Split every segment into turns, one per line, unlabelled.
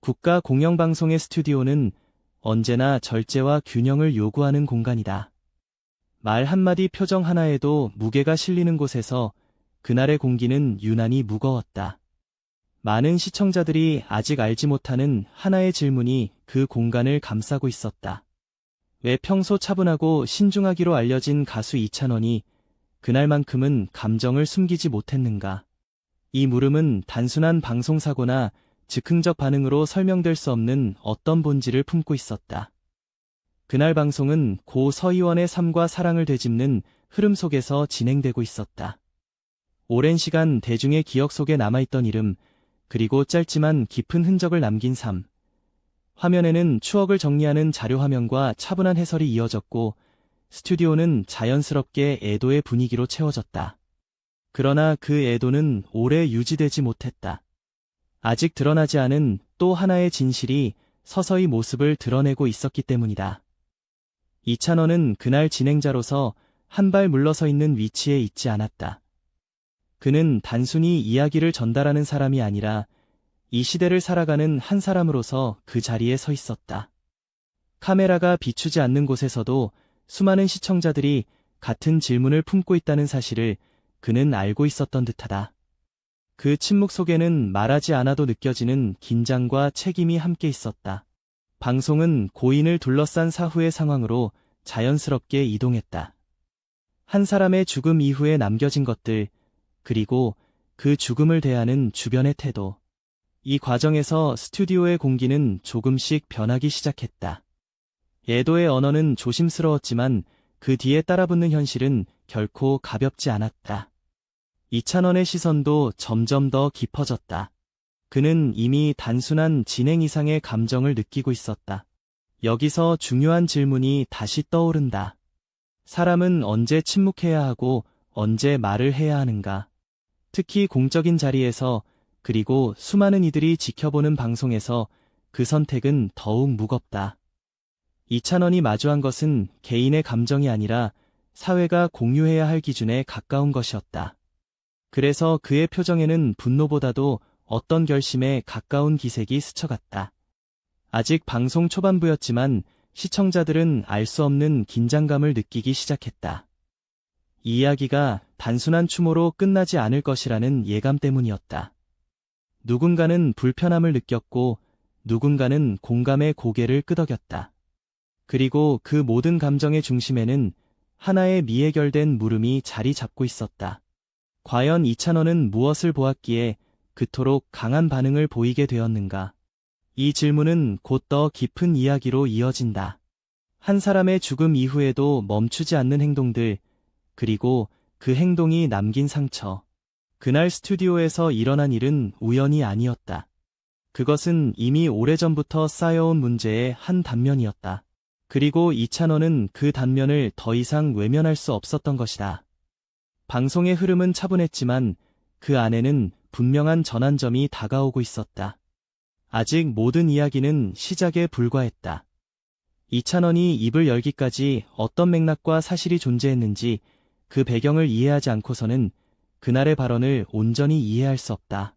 국가 공영방송의 스튜디오는 언제나 절제와 균형을 요구하는 공간이다. 말 한마디 표정 하나에도 무게가 실리는 곳에서 그날의 공기는 유난히 무거웠다. 많은 시청자들이 아직 알지 못하는 하나의 질문이 그 공간을 감싸고 있었다. 왜 평소 차분하고 신중하기로 알려진 가수 이찬원이 그날만큼은 감정을 숨기지 못했는가? 이 물음은 단순한 방송사고나 즉흥적 반응으로 설명될 수 없는 어떤 본질을 품고 있었다. 그날 방송은 고 서희원의 삶과 사랑을 되짚는 흐름 속에서 진행되고 있었다. 오랜 시간 대중의 기억 속에 남아있던 이름, 그리고 짧지만 깊은 흔적을 남긴 삶. 화면에는 추억을 정리하는 자료화면과 차분한 해설이 이어졌고, 스튜디오는 자연스럽게 애도의 분위기로 채워졌다. 그러나 그 애도는 오래 유지되지 못했다. 아직 드러나지 않은 또 하나의 진실이 서서히 모습을 드러내고 있었기 때문이다. 이찬원은 그날 진행자로서 한 발 물러서 있는 위치에 있지 않았다. 그는 단순히 이야기를 전달하는 사람이 아니라 이 시대를 살아가는 한 사람으로서 그 자리에 서 있었다. 카메라가 비추지 않는 곳에서도 수많은 시청자들이 같은 질문을 품고 있다는 사실을 그는 알고 있었던 듯하다. 그 침묵 속에는 말하지 않아도 느껴지는 긴장과 책임이 함께 있었다. 방송은 고인을 둘러싼 사후의 상황으로 자연스럽게 이동했다. 한 사람의 죽음 이후에 남겨진 것들, 그리고 그 죽음을 대하는 주변의 태도. 이 과정에서 스튜디오의 공기는 조금씩 변하기 시작했다. 애도의 언어는 조심스러웠지만 그 뒤에 따라붙는 현실은 결코 가볍지 않았다. 이찬원의 시선도 점점 더 깊어졌다. 그는 이미 단순한 진행 이상의 감정을 느끼고 있었다. 여기서 중요한 질문이 다시 떠오른다. 사람은 언제 침묵해야 하고 언제 말을 해야 하는가? 특히 공적인 자리에서, 그리고 수많은 이들이 지켜보는 방송에서 그 선택은 더욱 무겁다. 이찬원이 마주한 것은 개인의 감정이 아니라 사회가 공유해야 할 기준에 가까운 것이었다. 그래서 그의 표정에는 분노보다도 어떤 결심에 가까운 기색이 스쳐갔다. 아직 방송 초반부였지만 시청자들은 알 수 없는 긴장감을 느끼기 시작했다. 이 이야기가 단순한 추모로 끝나지 않을 것이라는 예감 때문이었다. 누군가는 불편함을 느꼈고 누군가는 공감의 고개를 끄덕였다. 그리고 그 모든 감정의 중심에는 하나의 미해결된 물음이 자리 잡고 있었다. 과연 이찬원은 무엇을 보았기에 그토록 강한 반응을 보이게 되었는가? 이 질문은 곧 더 깊은 이야기로 이어진다. 한 사람의 죽음 이후에도 멈추지 않는 행동들, 그리고 그 행동이 남긴 상처. 그날 스튜디오에서 일어난 일은 우연이 아니었다. 그것은 이미 오래전부터 쌓여온 문제의 한 단면이었다. 그리고 이찬원은 그 단면을 더 이상 외면할 수 없었던 것이다. 방송의 흐름은 차분했지만 그 안에는 분명한 전환점이 다가오고 있었다. 아직 모든 이야기는 시작에 불과했다. 이찬원이 입을 열기까지 어떤 맥락과 사실이 존재했는지 그 배경을 이해하지 않고서는 그날의 발언을 온전히 이해할 수 없다.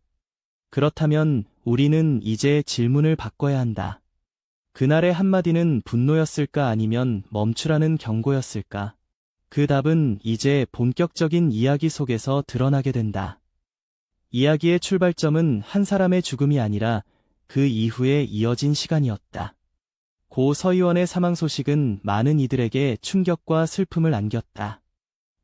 그렇다면 우리는 이제 질문을 바꿔야 한다. 그날의 한마디는 분노였을까 아니면 멈추라는 경고였을까? 그 답은 이제 본격적인 이야기 속에서 드러나게 된다. 이야기의 출발점은 한 사람의 죽음이 아니라 그 이후에 이어진 시간이었다. 고 서희원의 사망 소식은 많은 이들에게 충격과 슬픔을 안겼다.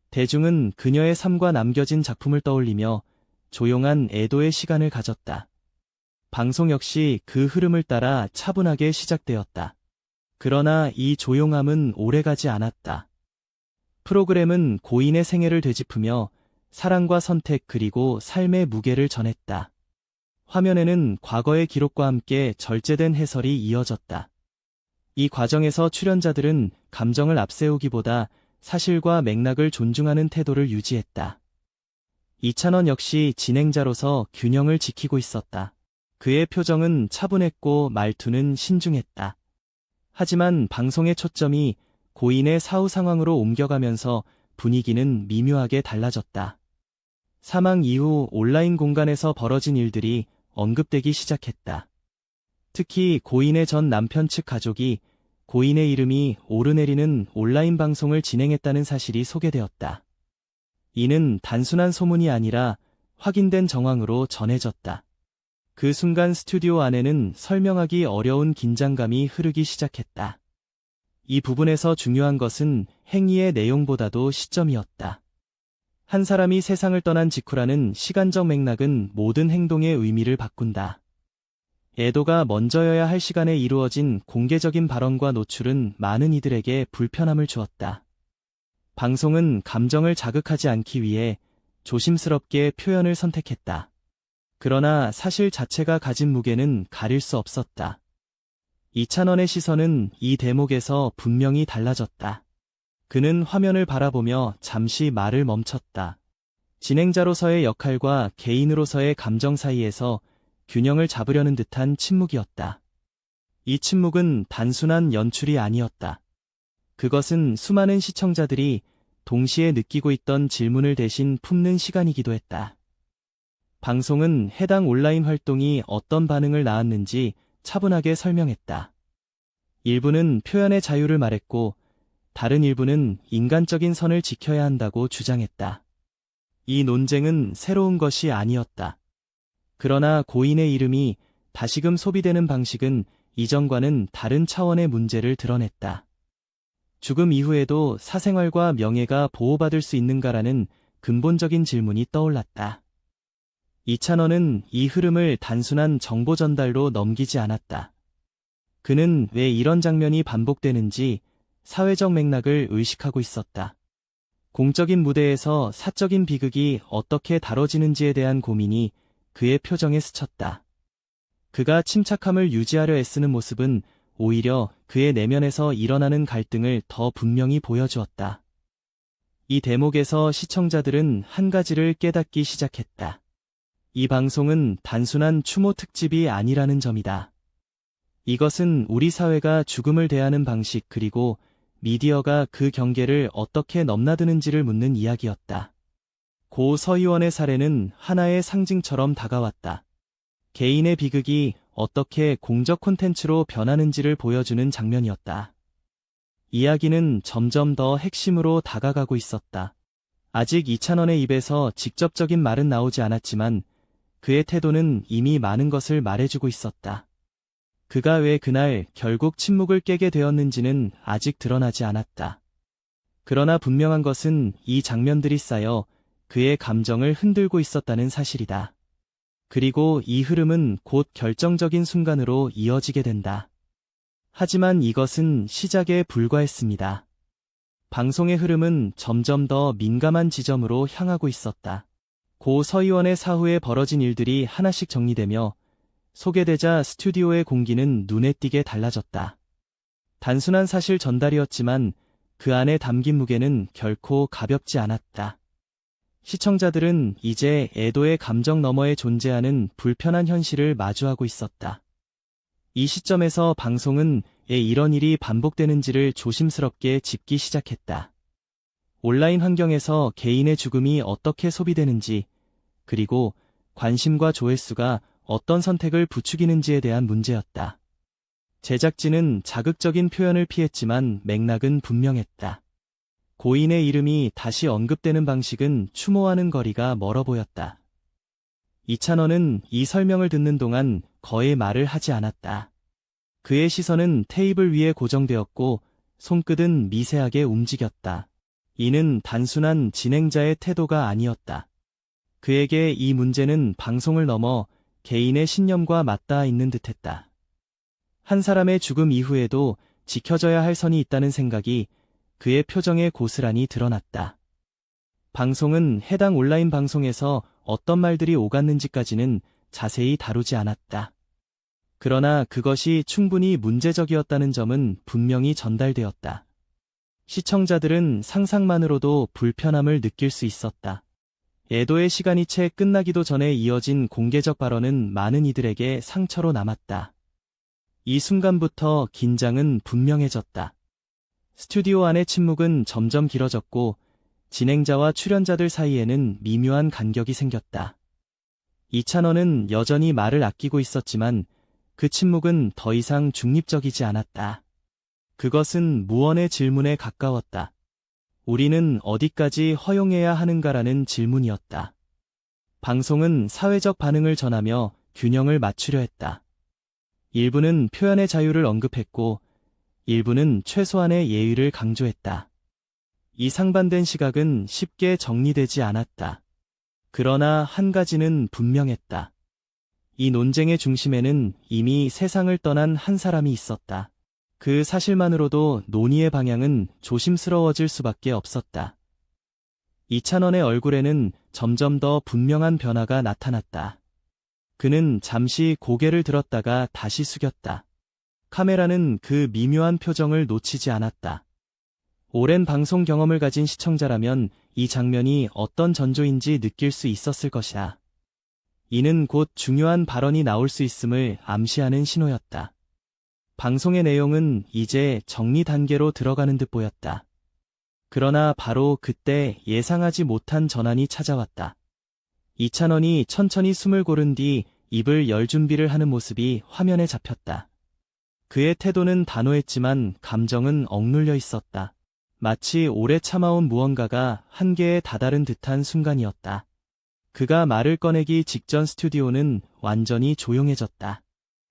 대중은 그녀의 삶과 남겨진 작품을 떠올리며 조용한 애도의 시간을 가졌다. 방송 역시 그 흐름을 따라 차분하게 시작되었다. 그러나 이 조용함은 오래가지 않았다. 프로그램은 고인의 생애를 되짚으며 사랑과 선택 그리고 삶의 무게를 전했다. 화면에는 과거의 기록과 함께 절제된 해설이 이어졌다. 이 과정에서 출연자들은 감정을 앞세우기보다 사실과 맥락을 존중하는 태도를 유지했다. 이찬원 역시 진행자로서 균형을 지키고 있었다. 그의 표정은 차분했고 말투는 신중했다. 하지만 방송의 초점이 고인의 사후 상황으로 옮겨가면서 분위기는 미묘하게 달라졌다. 사망 이후 온라인 공간에서 벌어진 일들이 언급되기 시작했다. 특히 고인의 전 남편 측 가족이 고인의 이름이 오르내리는 온라인 방송을 진행했다는 사실이 소개되었다. 이는 단순한 소문이 아니라 확인된 정황으로 전해졌다. 그 순간 스튜디오 안에는 설명하기 어려운 긴장감이 흐르기 시작했다. 이 부분에서 중요한 것은 행위의 내용보다도 시점이었다. 한 사람이 세상을 떠난 직후라는 시간적 맥락은 모든 행동의 의미를 바꾼다. 애도가 먼저여야 할 시간에 이루어진 공개적인 발언과 노출은 많은 이들에게 불편함을 주었다. 방송은 감정을 자극하지 않기 위해 조심스럽게 표현을 선택했다. 그러나 사실 자체가 가진 무게는 가릴 수 없었다. 이찬원의 시선은 이 대목에서 분명히 달라졌다. 그는 화면을 바라보며 잠시 말을 멈췄다. 진행자로서의 역할과 개인으로서의 감정 사이에서 균형을 잡으려는 듯한 침묵이었다. 이 침묵은 단순한 연출이 아니었다. 그것은 수많은 시청자들이 동시에 느끼고 있던 질문을 대신 품는 시간이기도 했다. 방송은 해당 온라인 활동이 어떤 반응을 낳았는지 차분하게 설명했다. 일부는 표현의 자유를 말했고, 다른 일부는 인간적인 선을 지켜야 한다고 주장했다. 이 논쟁은 새로운 것이 아니었다. 그러나 고인의 이름이 다시금 소비되는 방식은 이전과는 다른 차원의 문제를 드러냈다. 죽음 이후에도 사생활과 명예가 보호받을 수 있는가라는 근본적인 질문이 떠올랐다. 이찬원은 이 흐름을 단순한 정보 전달로 넘기지 않았다. 그는 왜 이런 장면이 반복되는지 사회적 맥락을 의식하고 있었다. 공적인 무대에서 사적인 비극이 어떻게 다뤄지는지에 대한 고민이 그의 표정에 스쳤다. 그가 침착함을 유지하려 애쓰는 모습은 오히려 그의 내면에서 일어나는 갈등을 더 분명히 보여주었다. 이 대목에서 시청자들은 한 가지를 깨닫기 시작했다. 이 방송은 단순한 추모 특집이 아니라는 점이다. 이것은 우리 사회가 죽음을 대하는 방식 그리고 미디어가 그 경계를 어떻게 넘나드는지를 묻는 이야기였다. 고 서희원의 사례는 하나의 상징처럼 다가왔다. 개인의 비극이 어떻게 공적 콘텐츠로 변하는지를 보여주는 장면이었다. 이야기는 점점 더 핵심으로 다가가고 있었다. 아직 이찬원의 입에서 직접적인 말은 나오지 않았지만 그의 태도는 이미 많은 것을 말해주고 있었다. 그가 왜 그날 결국 침묵을 깨게 되었는지는 아직 드러나지 않았다. 그러나 분명한 것은 이 장면들이 쌓여 그의 감정을 흔들고 있었다는 사실이다. 그리고 이 흐름은 곧 결정적인 순간으로 이어지게 된다. 하지만 이것은 시작에 불과했습니다. 방송의 흐름은 점점 더 민감한 지점으로 향하고 있었다. 고 서희원의 사후에 벌어진 일들이 하나씩 정리되며 소개되자 스튜디오의 공기는 눈에 띄게 달라졌다. 단순한 사실 전달이었지만 그 안에 담긴 무게는 결코 가볍지 않았다. 시청자들은 이제 애도의 감정 너머에 존재하는 불편한 현실을 마주하고 있었다. 이 시점에서 방송은 왜 이런 일이 반복되는지를 조심스럽게 짚기 시작했다. 온라인 환경에서 개인의 죽음이 어떻게 소비되는지, 그리고 관심과 조회수가 어떤 선택을 부추기는지에 대한 문제였다. 제작진은 자극적인 표현을 피했지만 맥락은 분명했다. 고인의 이름이 다시 언급되는 방식은 추모하는 거리가 멀어 보였다. 이찬원은 이 설명을 듣는 동안 거의 말을 하지 않았다. 그의 시선은 테이블 위에 고정되었고 손끝은 미세하게 움직였다. 이는 단순한 진행자의 태도가 아니었다. 그에게 이 문제는 방송을 넘어 개인의 신념과 맞닿아 있는 듯했다. 한 사람의 죽음 이후에도 지켜져야 할 선이 있다는 생각이 그의 표정에 고스란히 드러났다. 방송은 해당 온라인 방송에서 어떤 말들이 오갔는지까지는 자세히 다루지 않았다. 그러나 그것이 충분히 문제적이었다는 점은 분명히 전달되었다. 시청자들은 상상만으로도 불편함을 느낄 수 있었다. 애도의 시간이 채 끝나기도 전에 이어진 공개적 발언은 많은 이들에게 상처로 남았다. 이 순간부터 긴장은 분명해졌다. 스튜디오 안의 침묵은 점점 길어졌고 진행자와 출연자들 사이에는 미묘한 간격이 생겼다. 이찬원은 여전히 말을 아끼고 있었지만 그 침묵은 더 이상 중립적이지 않았다. 그것은 무언의 질문에 가까웠다. 우리는 어디까지 허용해야 하는가라는 질문이었다. 방송은 사회적 반응을 전하며 균형을 맞추려 했다. 일부는 표현의 자유를 언급했고, 일부는 최소한의 예의를 강조했다. 이 상반된 시각은 쉽게 정리되지 않았다. 그러나 한 가지는 분명했다. 이 논쟁의 중심에는 이미 세상을 떠난 한 사람이 있었다. 그 사실만으로도 논의의 방향은 조심스러워질 수밖에 없었다. 이찬원의 얼굴에는 점점 더 분명한 변화가 나타났다. 그는 잠시 고개를 들었다가 다시 숙였다. 카메라는 그 미묘한 표정을 놓치지 않았다. 오랜 방송 경험을 가진 시청자라면 이 장면이 어떤 전조인지 느낄 수 있었을 것이다. 이는 곧 중요한 발언이 나올 수 있음을 암시하는 신호였다. 방송의 내용은 이제 정리 단계로 들어가는 듯 보였다. 그러나 바로 그때 예상하지 못한 전환이 찾아왔다. 이찬원이 천천히 숨을 고른 뒤 입을 열 준비를 하는 모습이 화면에 잡혔다. 그의 태도는 단호했지만 감정은 억눌려 있었다. 마치 오래 참아온 무언가가 한계에 다다른 듯한 순간이었다. 그가 말을 꺼내기 직전 스튜디오는 완전히 조용해졌다.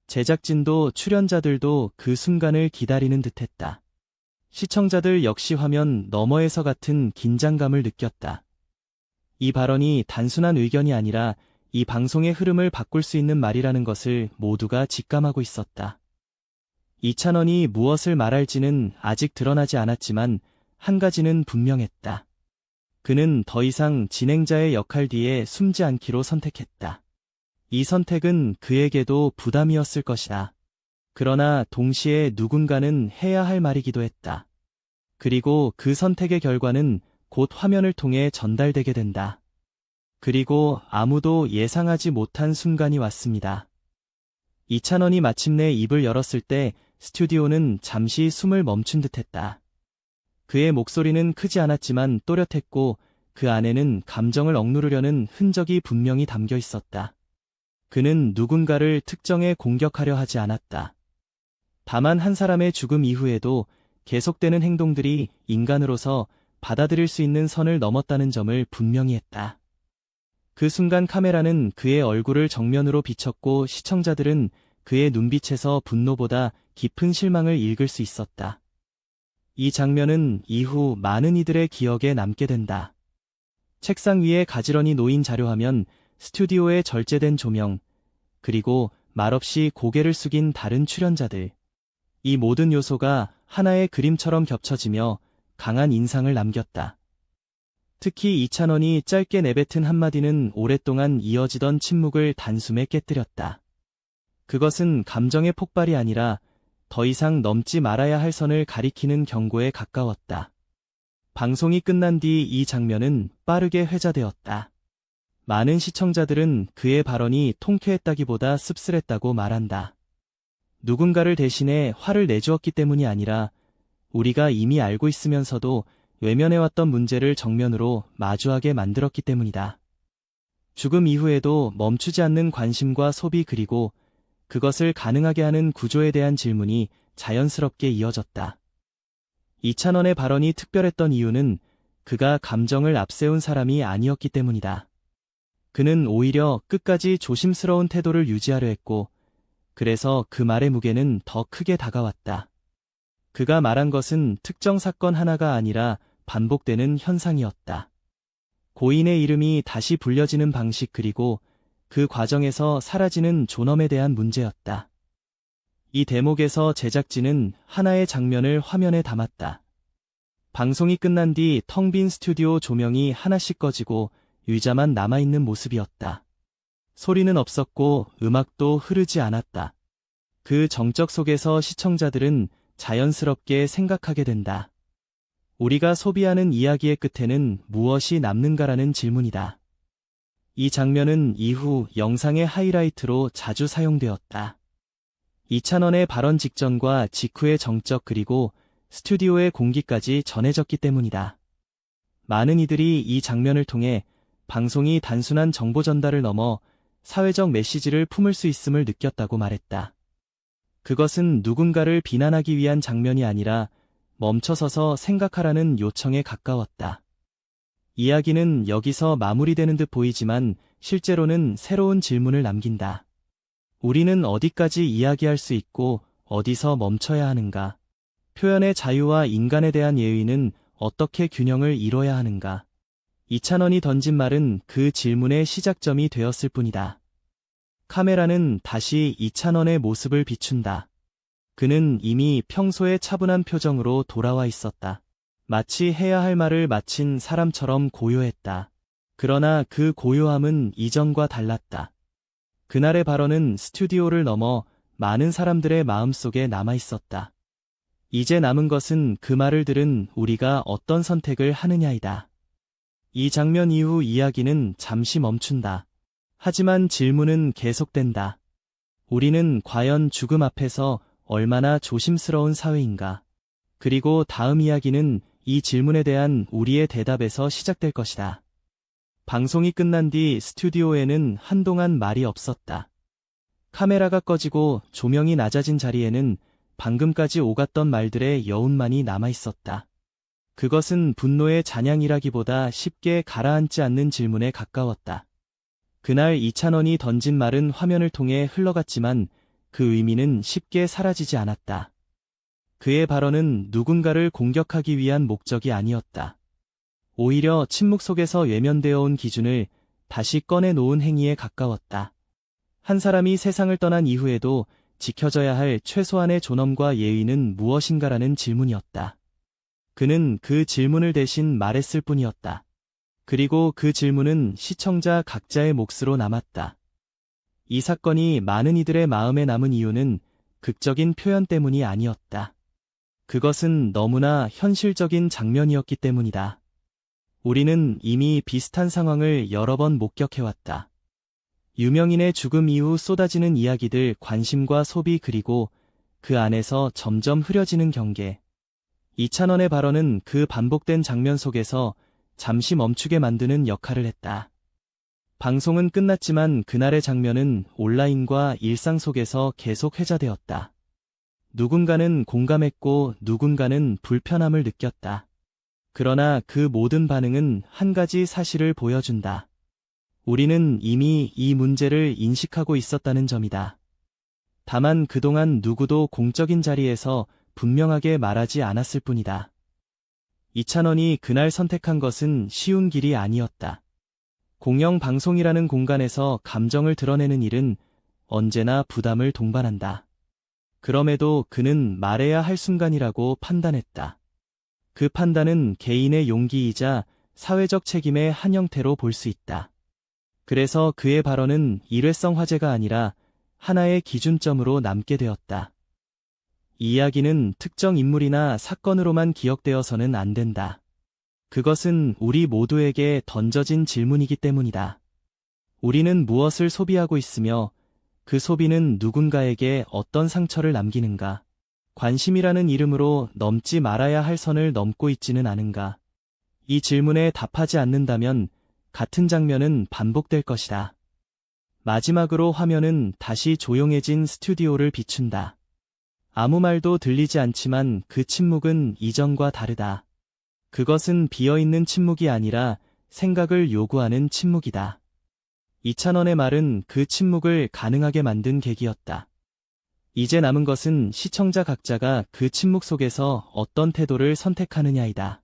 제작진도 출연자들도 그 순간을 기다리는 듯했다. 시청자들 역시 화면 너머에서 같은 긴장감을 느꼈다. 이 발언이 단순한 의견이 아니라 이 방송의 흐름을 바꿀 수 있는 말이라는 것을 모두가 직감하고 있었다. 이찬원이 무엇을 말할지는 아직 드러나지 않았지만 한 가지는 분명했다. 그는 더 이상 진행자의 역할 뒤에 숨지 않기로 선택했다. 이 선택은 그에게도 부담이었을 것이다. 그러나 동시에 누군가는 해야 할 말이기도 했다. 그리고 그 선택의 결과는 곧 화면을 통해 전달되게 된다. 그리고 아무도 예상하지 못한 순간이 왔습니다. 이찬원이 마침내 입을 열었을 때 스튜디오는 잠시 숨을 멈춘 듯했다. 그의 목소리는 크지 않았지만 또렷했고 그 안에는 감정을 억누르려는 흔적이 분명히 담겨 있었다. 그는 누군가를 특정해 공격하려 하지 않았다. 다만 한 사람의 죽음 이후에도 계속되는 행동들이 인간으로서 받아들일 수 있는 선을 넘었다는 점을 분명히 했다. 그 순간 카메라는 그의 얼굴을 정면으로 비췄고 시청자들은 그의 눈빛에서 분노보다 깊은 실망을 읽을 수 있었다. 이 장면은 이후 많은 이들의 기억에 남게 된다. 책상 위에 가지런히 놓인 자료화면, 스튜디오의 절제된 조명, 그리고 말없이 고개를 숙인 다른 출연자들. 이 모든 요소가 하나의 그림처럼 겹쳐지며 강한 인상을 남겼다. 특히 이찬원이 짧게 내뱉은 한마디는 오랫동안 이어지던 침묵을 단숨에 깨뜨렸다. 그것은 감정의 폭발이 아니라 더 이상 넘지 말아야 할 선을 가리키는 경고에 가까웠다. 방송이 끝난 뒤 이 장면은 빠르게 회자되었다. 많은 시청자들은 그의 발언이 통쾌했다기보다 씁쓸했다고 말한다. 누군가를 대신해 화를 내주었기 때문이 아니라 우리가 이미 알고 있으면서도 외면해왔던 문제를 정면으로 마주하게 만들었기 때문이다. 죽음 이후에도 멈추지 않는 관심과 소비 그리고 그것을 가능하게 하는 구조에 대한 질문이 자연스럽게 이어졌다. 이찬원의 발언이 특별했던 이유는 그가 감정을 앞세운 사람이 아니었기 때문이다. 그는 오히려 끝까지 조심스러운 태도를 유지하려 했고, 그래서 그 말의 무게는 더 크게 다가왔다. 그가 말한 것은 특정 사건 하나가 아니라 반복되는 현상이었다. 고인의 이름이 다시 불려지는 방식 그리고 그 과정에서 사라지는 존엄에 대한 문제였다. 이 대목에서 제작진은 하나의 장면을 화면에 담았다. 방송이 끝난 뒤 텅 빈 스튜디오 조명이 하나씩 꺼지고 의자만 남아있는 모습이었다. 소리는 없었고 음악도 흐르지 않았다. 그 정적 속에서 시청자들은 자연스럽게 생각하게 된다. 우리가 소비하는 이야기의 끝에는 무엇이 남는가라는 질문이다. 이 장면은 이후 영상의 하이라이트로 자주 사용되었다. 이찬원의 발언 직전과 직후의 정적 그리고 스튜디오의 공기까지 전해졌기 때문이다. 많은 이들이 이 장면을 통해 방송이 단순한 정보 전달을 넘어 사회적 메시지를 품을 수 있음을 느꼈다고 말했다. 그것은 누군가를 비난하기 위한 장면이 아니라 멈춰서서 생각하라는 요청에 가까웠다. 이야기는 여기서 마무리되는 듯 보이지만 실제로는 새로운 질문을 남긴다. 우리는 어디까지 이야기할 수 있고 어디서 멈춰야 하는가? 표현의 자유와 인간에 대한 예의는 어떻게 균형을 이뤄야 하는가? 이찬원이 던진 말은 그 질문의 시작점이 되었을 뿐이다. 카메라는 다시 이찬원의 모습을 비춘다. 그는 이미 평소의 차분한 표정으로 돌아와 있었다. 마치 해야 할 말을 마친 사람처럼 고요했다. 그러나 그 고요함은 이전과 달랐다. 그날의 발언은 스튜디오를 넘어 많은 사람들의 마음속에 남아 있었다. 이제 남은 것은 그 말을 들은 우리가 어떤 선택을 하느냐이다. 이 장면 이후 이야기는 잠시 멈춘다. 하지만 질문은 계속된다. 우리는 과연 죽음 앞에서 얼마나 조심스러운 사회인가? 그리고 다음 이야기는 이 질문에 대한 우리의 대답에서 시작될 것이다. 방송이 끝난 뒤 스튜디오에는 한동안 말이 없었다. 카메라가 꺼지고 조명이 낮아진 자리에는 방금까지 오갔던 말들의 여운만이 남아 있었다. 그것은 분노의 잔향이라기보다 쉽게 가라앉지 않는 질문에 가까웠다. 그날 이찬원이 던진 말은 화면을 통해 흘러갔지만 그 의미는 쉽게 사라지지 않았다. 그의 발언은 누군가를 공격하기 위한 목적이 아니었다. 오히려 침묵 속에서 외면되어 온 기준을 다시 꺼내놓은 행위에 가까웠다. 한 사람이 세상을 떠난 이후에도 지켜져야 할 최소한의 존엄과 예의는 무엇인가라는 질문이었다. 그는 그 질문을 대신 말했을 뿐이었다. 그리고 그 질문은 시청자 각자의 몫으로 남았다. 이 사건이 많은 이들의 마음에 남은 이유는 극적인 표현 때문이 아니었다. 그것은 너무나 현실적인 장면이었기 때문이다. 우리는 이미 비슷한 상황을 여러 번 목격해왔다. 유명인의 죽음 이후 쏟아지는 이야기들, 관심과 소비, 그리고 그 안에서 점점 흐려지는 경계. 이찬원의 발언은 그 반복된 장면 속에서 잠시 멈추게 만드는 역할을 했다. 방송은 끝났지만 그날의 장면은 온라인과 일상 속에서 계속 회자되었다. 누군가는 공감했고 누군가는 불편함을 느꼈다. 그러나 그 모든 반응은 한 가지 사실을 보여준다. 우리는 이미 이 문제를 인식하고 있었다는 점이다. 다만 그동안 누구도 공적인 자리에서 분명하게 말하지 않았을 뿐이다. 이찬원이 그날 선택한 것은 쉬운 길이 아니었다. 공영방송이라는 공간에서 감정을 드러내는 일은 언제나 부담을 동반한다. 그럼에도 그는 말해야 할 순간이라고 판단했다. 그 판단은 개인의 용기이자 사회적 책임의 한 형태로 볼 수 있다. 그래서 그의 발언은 일회성 화제가 아니라 하나의 기준점으로 남게 되었다. 이 이야기는 특정 인물이나 사건으로만 기억되어서는 안 된다. 그것은 우리 모두에게 던져진 질문이기 때문이다. 우리는 무엇을 소비하고 있으며 그 소비는 누군가에게 어떤 상처를 남기는가? 관심이라는 이름으로 넘지 말아야 할 선을 넘고 있지는 않은가? 이 질문에 답하지 않는다면 같은 장면은 반복될 것이다. 마지막으로 화면은 다시 조용해진 스튜디오를 비춘다. 아무 말도 들리지 않지만 그 침묵은 이전과 다르다. 그것은 비어있는 침묵이 아니라 생각을 요구하는 침묵이다. 이찬원의 말은 그 침묵을 가능하게 만든 계기였다. 이제 남은 것은 시청자 각자가 그 침묵 속에서 어떤 태도를 선택하느냐이다.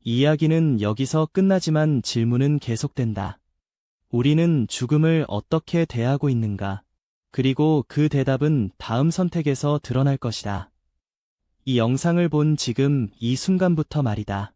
이야기는 여기서 끝나지만 질문은 계속된다. 우리는 죽음을 어떻게 대하고 있는가? 그리고 그 대답은 다음 선택에서 드러날 것이다. 이 영상을 본 지금 이 순간부터 말이다.